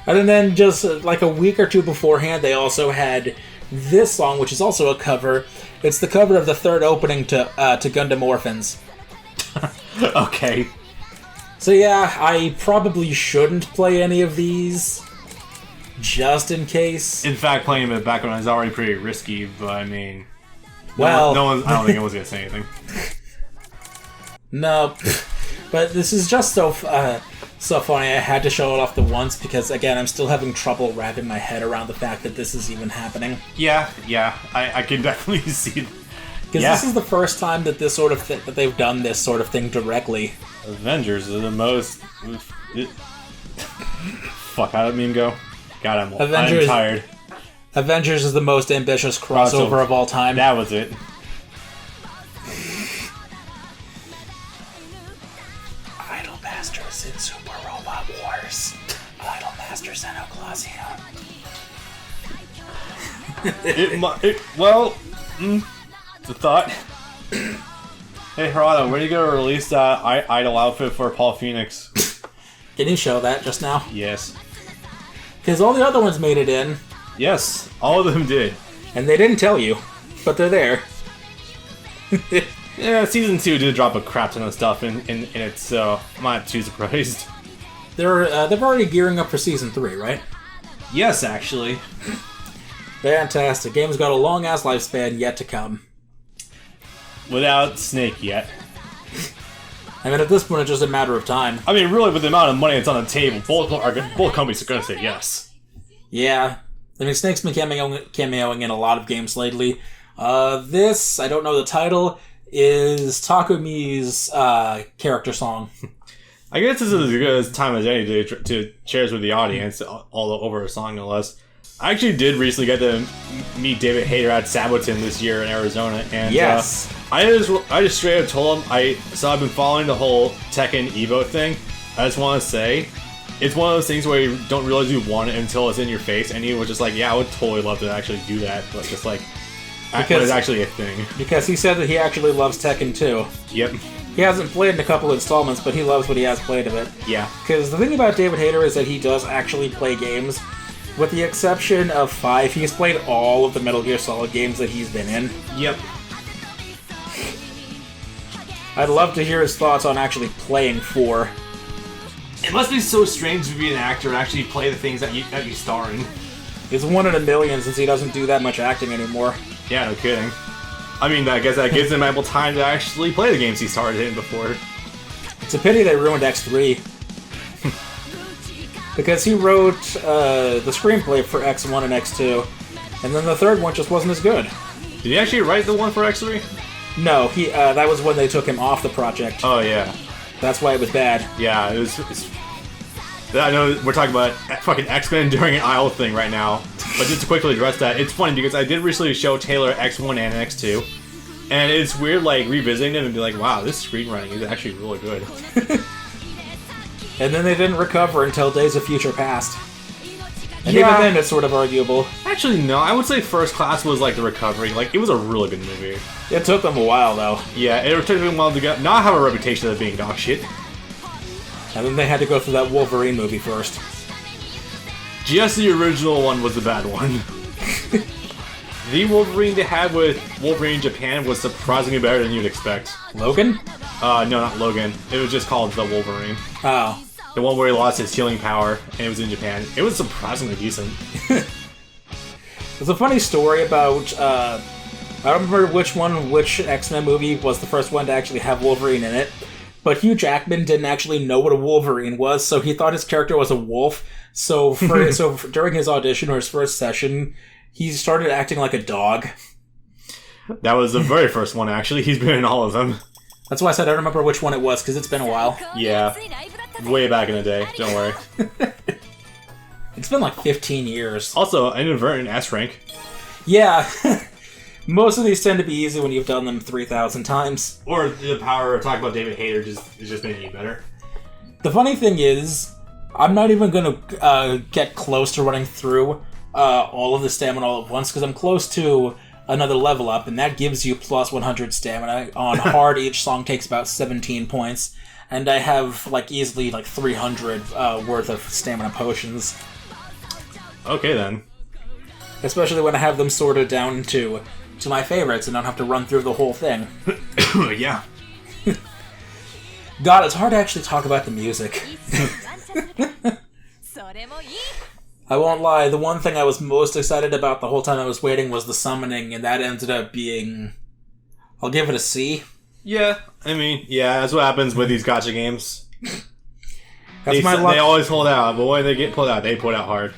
And then just like a week or two beforehand, they also had this song, which is also a cover. It's the cover of the third opening to Gundam Orphans. Okay. So yeah, I probably shouldn't play any of these, just in case. In fact, playing them in the background is already pretty risky, but I mean... Well... I don't think anyone's going to say anything. No, but this is just so funny. I had to show it off the once because, again, I'm still having trouble wrapping my head around the fact that this is even happening. Yeah, I can definitely see it. Because this is the first time that this sort of that they've done this sort of thing directly. Avengers are the most... Fuck, how did that meme go? God, I'm tired. Avengers is the most ambitious crossover of all time. That was it. Idol Masters in Super Robot Wars. Idol Masters and Oclasium. It's a thought. Hey, Harada, when are you going to release that Idol outfit for Paul Phoenix? Can you show that just now? Yes. Because all the other ones made it in. Yes, all of them did. And they didn't tell you, but they're there. Yeah, Season 2 did drop a crap ton of stuff in it, so I'm not too surprised. They're already gearing up for Season 3, right? Yes, actually. Fantastic. Game's got a long-ass lifespan yet to come. Without Snake yet. I mean, at this point, it's just a matter of time. I mean, really, with the amount of money that's on the table, both companies are going to say yes. Yeah. I mean, Snake's been cameoing in a lot of games lately. This, I don't know the title, is Takumi's character song. I guess this is as good a time as any to share with the audience, all over a song, no less. I actually did recently get to meet David Hayter at Sabotin this year in Arizona, and yes. I just straight up told him I've been following the whole Tekken Evo thing. I just want to say, it's one of those things where you don't realize you want it until it's in your face, and he was just like, yeah, I would totally love to actually do that, but just like, because it's actually a thing. Because he said that he actually loves Tekken 2. Yep. He hasn't played in a couple installments, but he loves what he has played of it. Yeah. Because the thing about David Hayter is that he does actually play games. With the exception of 5, he's played all of the Metal Gear Solid games that he's been in. Yep. I'd love to hear his thoughts on actually playing 4. It must be so strange to be an actor and actually play the things that you star in. It's 1 in a million since he doesn't do that much acting anymore. Yeah, no kidding. I mean, I guess that gives him ample time to actually play the games he started in before. It's a pity they ruined X3. Because he wrote the screenplay for X1 and X2, and then the third one just wasn't as good. Did he actually write the one for X3? No, that was when they took him off the project. Oh, yeah. That's why it was bad. Yeah, I know we're talking about fucking X-Men during an Isle thing right now, but just to quickly address that, it's funny because I did recently show Taylor X1 and X2, and it's weird, like, revisiting them and be like, wow, this screenwriting is actually really good. And then they didn't recover until Days of Future Past. And even then, it's sort of arguable. Actually, no. I would say First Class was, like, the recovery. Like, it was a really good movie. It took them a while, though. Yeah, it took them a while to not have a reputation of being dog shit. And then they had to go through that Wolverine movie first. Just the original one was the bad one. The Wolverine they had with Wolverine Japan was surprisingly better than you'd expect. Logan? No, not Logan. It was just called The Wolverine. Oh. The one where he lost his healing power, and it was in Japan. It was surprisingly decent. There's a funny story about, I don't remember which X-Men movie was the first one to actually have Wolverine in it, but Hugh Jackman didn't actually know what a Wolverine was, so he thought his character was a wolf. So during his audition or his first session, he started acting like a dog. That was the very first one, actually. He's been in all of them. That's why I said I don't remember which one it was, because it's been a while. Yeah. Way back in the day. Don't worry. It's been like 15 years. Also, an inadvertent S rank. Yeah. Most of these tend to be easy when you've done them 3,000 times. Or the power of talking about David Hayter is just making you better. The funny thing is, I'm not even going to get close to running through all of the stamina all at once, because I'm close to another level up, and that gives you plus 100 stamina. On hard, each song takes about 17 points, and I have easily 300 worth of stamina potions. Okay, then. Especially when I have them sorted down to my favorites and don't have to run through the whole thing. Yeah. God, it's hard to actually talk about the music. I won't lie, the one thing I was most excited about the whole time I was waiting was the summoning, and that ended up being... I'll give it a C. Yeah, I mean, yeah, that's what happens with these gacha games. That's my luck. They always hold out, but when they get pulled out, they pull out hard.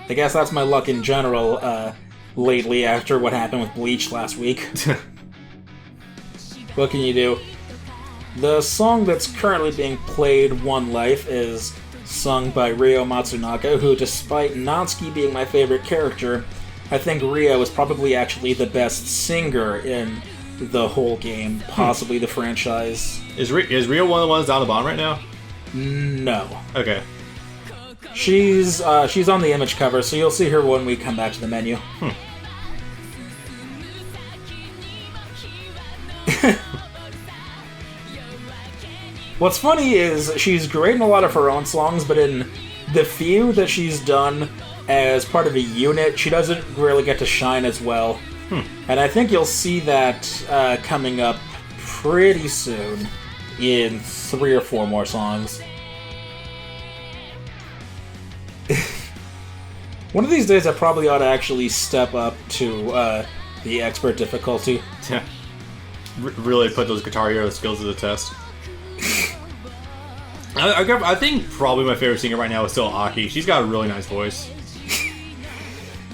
I guess that's my luck in general, lately after what happened with Bleach last week. What can you do? The song that's currently being played, One Life, is sung by Ryo Matsunaka, who, despite Natsuki being my favorite character, I think Ryo is probably actually the best singer in the whole game, possibly the franchise. Is Ryo one of the ones down the bottom right now? No. Okay. She's on the image cover, so you'll see her when we come back to the menu. What's funny is she's great in a lot of her own songs, but in the few that she's done as part of a unit, she doesn't really get to shine as well. And I think you'll see that coming up pretty soon in 3 or 4 more songs. One of these days I probably ought to actually step up to the expert difficulty. Yeah. Really put those Guitar Hero skills to the test. I think probably my favorite singer right now is still Aki. She's got a really nice voice.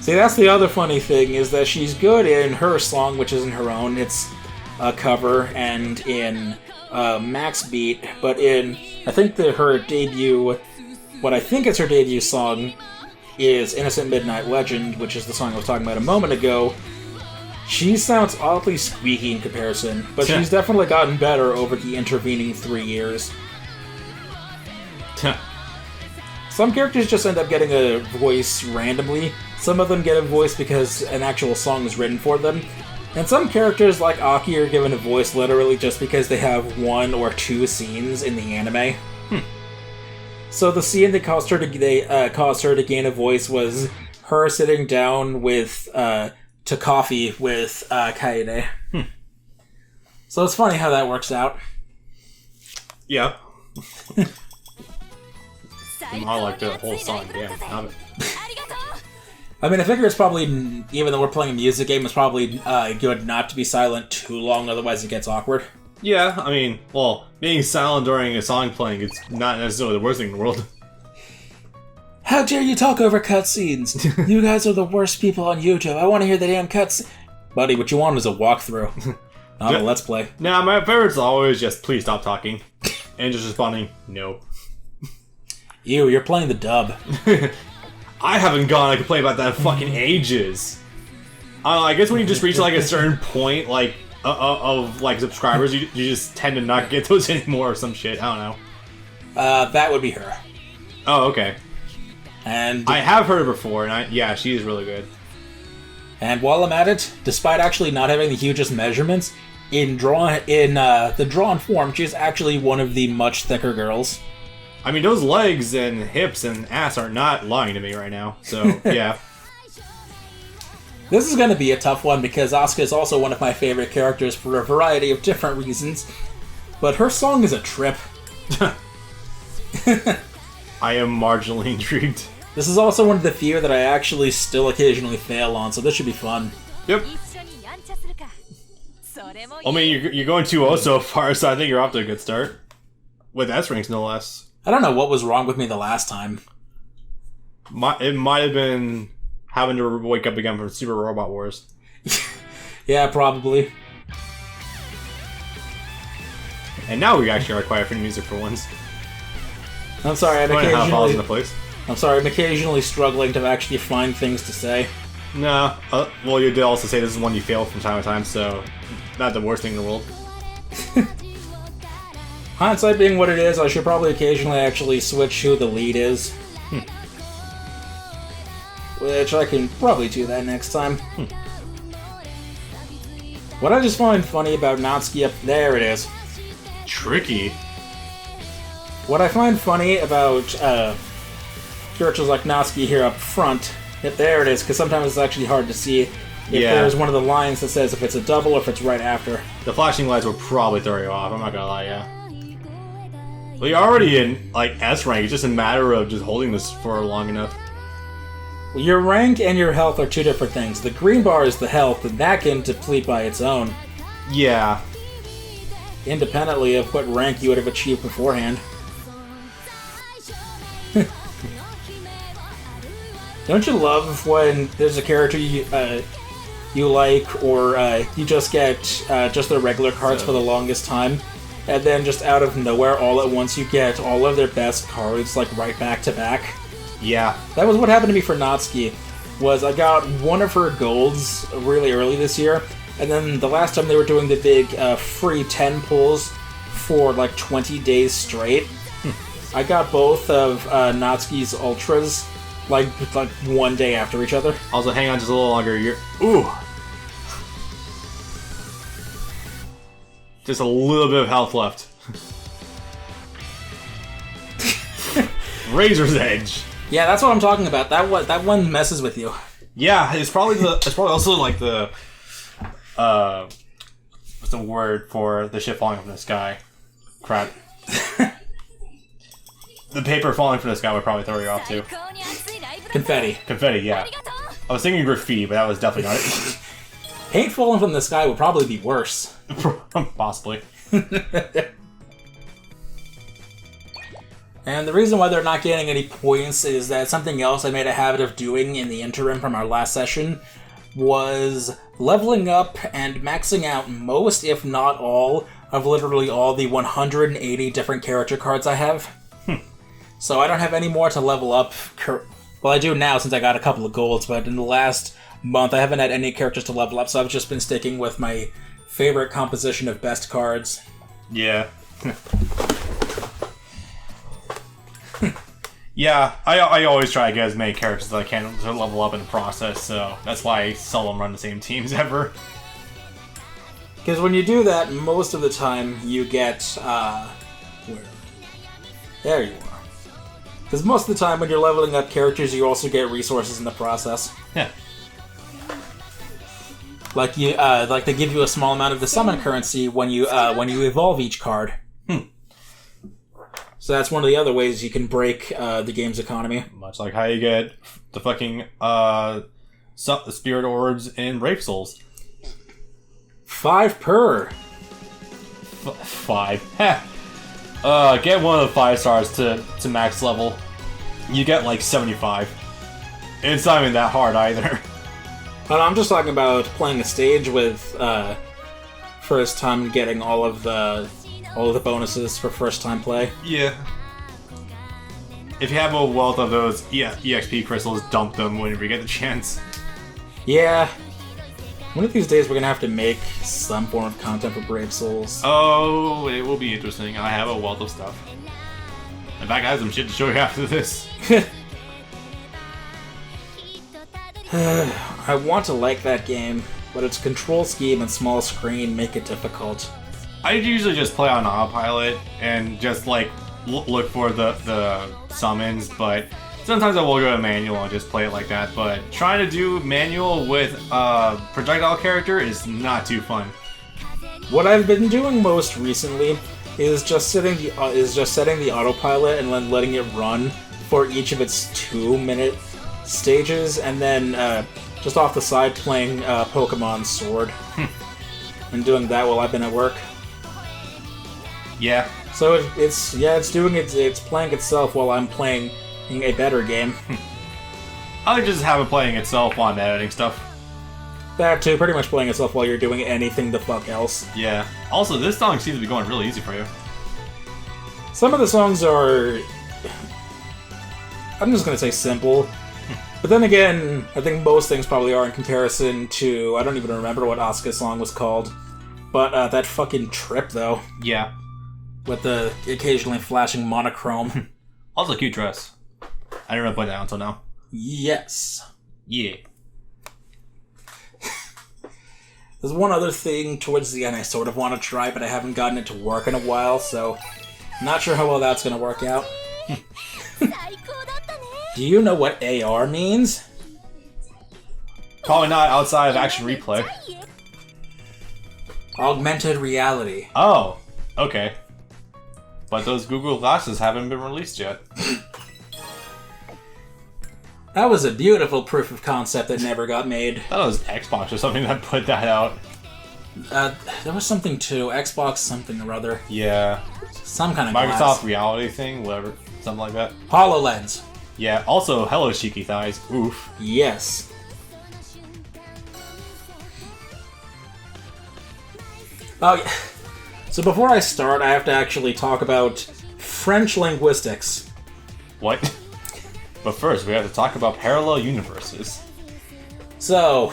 See, that's the other funny thing, is that she's good in her song, which isn't her own. It's a cover, and in Max Beat, but in, I think that her debut, what I think is her debut song, is Innocent Midnight Legend, which is the song I was talking about a moment ago. She sounds oddly squeaky in comparison, but she's definitely gotten better over the intervening 3 years. Some characters just end up getting a voice randomly. Some of them get a voice because an actual song is written for them. And some characters, like Aki, are given a voice literally just because they have 1 or 2 scenes in the anime. So the scene that caused her to gain a voice was her sitting down with to coffee with Kaede. So it's funny how that works out. Yeah. I like the whole song, yeah. I mean, I figure it's probably, even though we're playing a music game, it's probably good not to be silent too long, otherwise it gets awkward. Yeah, I mean, well, being silent during a song playing, it's not necessarily the worst thing in the world. How dare you talk over cutscenes? You guys are the worst people on YouTube. I want to hear the damn cutscene. Buddy, what you want is a walkthrough, not a let's play. Nah, my favorite's always just, please stop talking. And just responding, no. You're playing the dub. I haven't gone. I could play about that in fucking ages. I guess when you just reach like a certain point, like of like subscribers, you just tend to not get those anymore or some shit. I don't know. That would be her. Oh, okay. And I have heard her before, and yeah, she is really good. And while I'm at it, despite actually not having the hugest measurements, in the drawn form, she's actually one of the much thicker girls. I mean, those legs and hips and ass are not lying to me right now, so, yeah. This is going to be a tough one because Asuka is also one of my favorite characters for a variety of different reasons, but her song is a trip. I am marginally intrigued. This is also one of the few that I actually still occasionally fail on, so this should be fun. Yep. I mean, you're going 2-0 so far, so I think you're off to a good start. With S-ranks, no less. I don't know what was wrong with me the last time. It might have been having to wake up again from Super Robot Wars. Yeah, probably. And now we actually are quiet for music for once. I'm sorry, I'm occasionally struggling to actually find things to say. No, well, you did also say this is one you fail from time to time, so not the worst thing in the world. Hindsight being what it is, I should probably occasionally actually switch who the lead is. Which I can probably do that next time. What I just find funny about Natsuki there it is. Tricky. What I find funny about characters like Natsuki here up front. Yep, there it is, because sometimes it's actually hard to see if there's one of the lines that says if it's a double or if it's right after. The flashing lights will probably throw you off, I'm not gonna lie, yeah. Well, you're already in, like, S rank. It's just a matter of just holding this for long enough. Well, your rank and your health are two different things. The green bar is the health, and that can deplete by its own. Yeah. Independently of what rank you would have achieved beforehand. Don't you love when there's a character you like, or you just get just their regular cards for the longest time, and then just out of nowhere, all at once, you get all of their best cards, like, right back to back? Yeah. That was what happened to me for Natsuki, was I got one of her golds really early this year, and then the last time they were doing the big free 10 pulls for, like, 20 days straight, I got both of Natsuki's Ultras, like one day after each other. Also, hang on just a little longer. Ooh! Just a little bit of health left. Razor's Edge. Yeah, that's what I'm talking about. That one messes with you. Yeah, it's probably also like the what's the word for the shit falling from the sky? Crap. The paper falling from the sky would probably throw you off too. Confetti. Confetti, yeah. I was thinking graffiti, but that was definitely not it. Paint falling from the sky would probably be worse. Possibly. And the reason why they're not getting any points is that something else I made a habit of doing in the interim from our last session was leveling up and maxing out most, if not all, of literally all the 180 different character cards I have. So I don't have any more to level up. Well, I do now since I got a couple of golds, but in the last month I haven't had any characters to level up, so I've just been sticking with my favorite composition of best cards. Yeah. Yeah, I always try to get as many characters as I can to level up in the process, so that's why I seldom run the same teams ever. Because when you do that, most of the time you get, where? There you are. Because most of the time when you're leveling up characters, you also get resources in the process. Yeah. Like they give you a small amount of the summon currency when you evolve each card. So that's one of the other ways you can break the game's economy. Much like how you get the fucking Spirit Orbs in Brave Souls. 5 per. 5. Heh. Get one of the 5 stars to max level. You get like 75. It's not even that hard either. But I'm just talking about playing a stage with first time getting all of the bonuses for first time play. Yeah. If you have a wealth of those EXP crystals, dump them whenever you get the chance. Yeah. One of these days we're gonna have to make some form of content for Brave Souls. Oh, it will be interesting. I have a wealth of stuff. In fact, I have some shit to show you after this. I want to like that game, but its control scheme and small screen make it difficult. I usually just play on autopilot and just like look for the summons, but sometimes I will go to manual and just play it like that. But trying to do manual with a projectile character is not too fun. What I've been doing most recently is just setting the autopilot and then letting it run for each of its 2-minute stages, and then just off the side playing Pokemon Sword and doing that while I've been at work. Yeah. So it's playing itself while I'm playing a better game. I like just have it playing itself while I'm editing stuff. That too, pretty much playing itself while you're doing anything the fuck else. Yeah. Also, this song seems to be going really easy for you. Some of the songs are, I'm just gonna say simple. But then again, I think most things probably are in comparison to, I don't even remember what Asuka's song was called. But that fucking trip, though. Yeah. With the occasionally flashing monochrome. Also, cute dress. I didn't really play that until now. Yes. Yeah. There's one other thing towards the end I sort of want to try, but I haven't gotten it to work in a while, so not sure how well that's going to work out. Do you know what AR means? Probably not outside of Action Replay. Augmented reality. Oh, okay. But those Google Glasses haven't been released yet. That was a beautiful proof of concept that never got made. I thought it was Xbox or something that put that out. There was something too. Xbox something or other. Yeah. Some kind of Microsoft glass. reality thing, whatever. Something like that. HoloLens. Yeah, also, hello, cheeky thighs. Oof. Yes. Oh, yeah. So before I start, I have to actually talk about French linguistics. What? But first, we have to talk about parallel universes. So,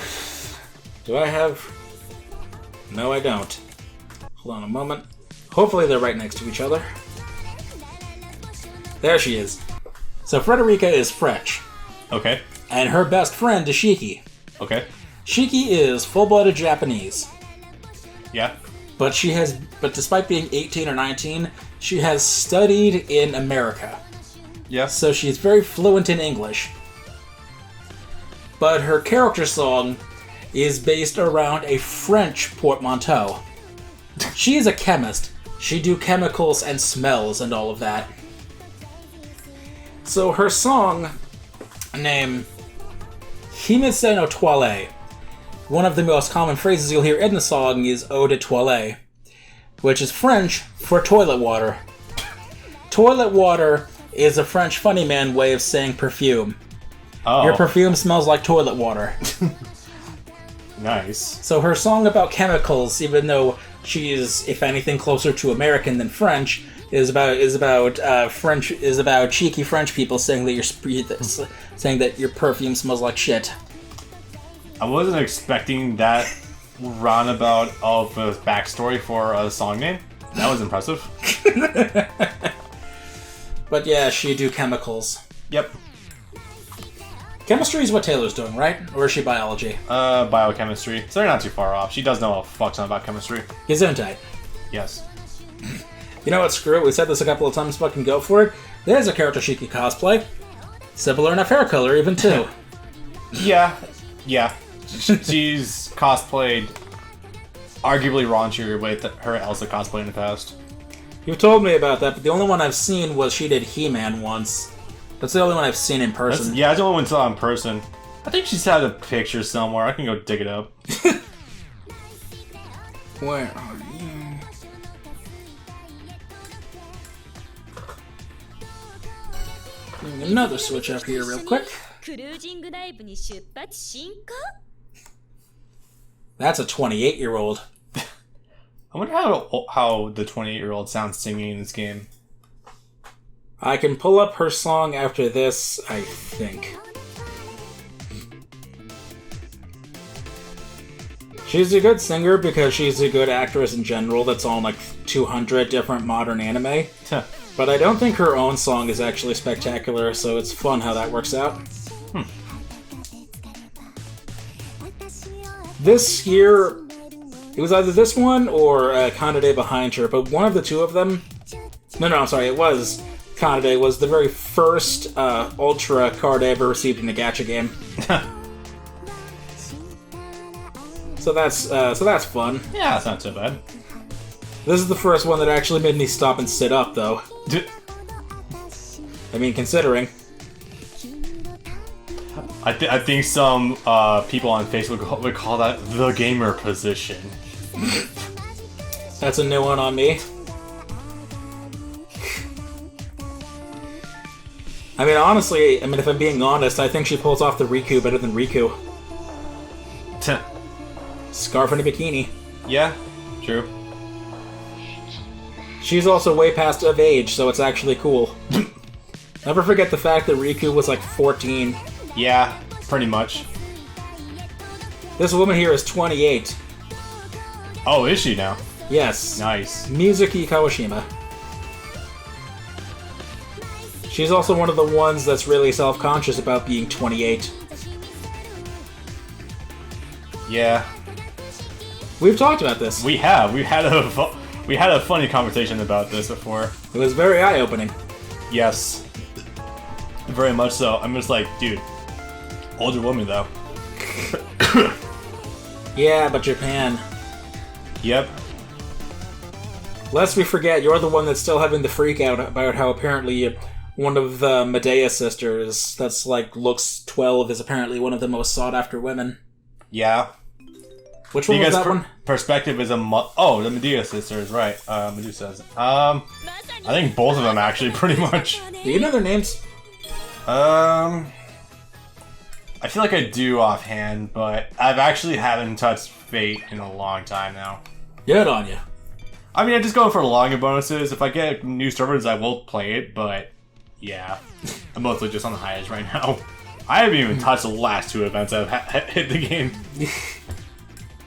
do I have... No, I don't. Hold on a moment. Hopefully they're right next to each other. There she is. So Frederica is French. Okay. And her best friend is Shiki. Okay. Shiki is full-blooded Japanese. Yeah. But despite being 18 or 19, she has studied in America. Yeah. So she's very fluent in English. But her character song is based around a French portmanteau. She is a chemist. She do chemicals and smells and all of that. So her song, named Himise no Toilette, one of the most common phrases you'll hear in the song is Eau de Toilette, which is French for toilet water. Toilet water is a French funny man way of saying perfume. Oh. Your perfume smells like toilet water. Nice. So her song about chemicals, even though she is, if anything, closer to American than French, is about cheeky French people saying that your perfume smells like shit. I wasn't expecting that roundabout of a backstory for a song name. That was impressive. But yeah, she do chemicals. Yep. Chemistry is what Taylor's doing, right? Or is she biology? Biochemistry. So they're not too far off. She does know a fuck ton about chemistry. Gesundheit. Yes. You know what, screw it. We said this a couple of times, fucking go for it. There's a character she could cosplay. Similar enough hair color, even too. Yeah. She's cosplayed arguably raunchier with her Elsa cosplay in the past. You've told me about that, but the only one I've seen was she did He-Man once. That's the only one I've seen in person. That's the only one I saw in person. I think she's had a picture somewhere. I can go dig it up. Where are you? Doing another switch up here real quick. That's a 28-year-old. I wonder how the 28-year-old sounds singing in this game. I can pull up her song after this, I think. She's a good singer because she's a good actress in general that's on like 200 different modern anime. But I don't think her own song is actually spectacular, so it's fun how that works out. This year, it was either this one or Kanade behind her, but one of the two of them... No, I'm sorry, it was... Kanade was the very first Ultra card I ever received in a gacha game. So that's fun. Yeah, that's not so bad. This is the first one that actually made me stop and sit up, though. I mean, considering. I think some people on Facebook would call that the gamer position. That's a new one on me. I mean, honestly, if I'm being honest, I think she pulls off the Riku better than Riku. Scarf and a bikini. Yeah, true. She's also way past of age, so it's actually cool. Never forget the fact that Riku was like 14. Yeah, pretty much. This woman here is 28. Oh, is she now? Yes. Nice. Mizuki Kawashima. She's also one of the ones that's really self-conscious about being 28. Yeah. We've talked about this. We have. We had a funny conversation about this before. It was very eye-opening. Yes. very much so. I'm just like, dude, older woman though. Yeah, but Japan. Yep. Lest we forget, you're the one that's still having the freak out about how apparently one of the Medea sisters, that's like looks 12, is apparently one of the most sought after women. Yeah. Which one was that one? Perspective is the Medea sisters, right? Medusa's. I think both of them actually, pretty much. Do you know their names? I feel like I do offhand, but I've actually haven't touched Fate in a long time now. Good on you. I mean, I'm just going for the login bonuses. If I get new servers, I will play it, but yeah. I'm mostly just on the highest right now. I haven't even touched the last 2 events that have hit the game.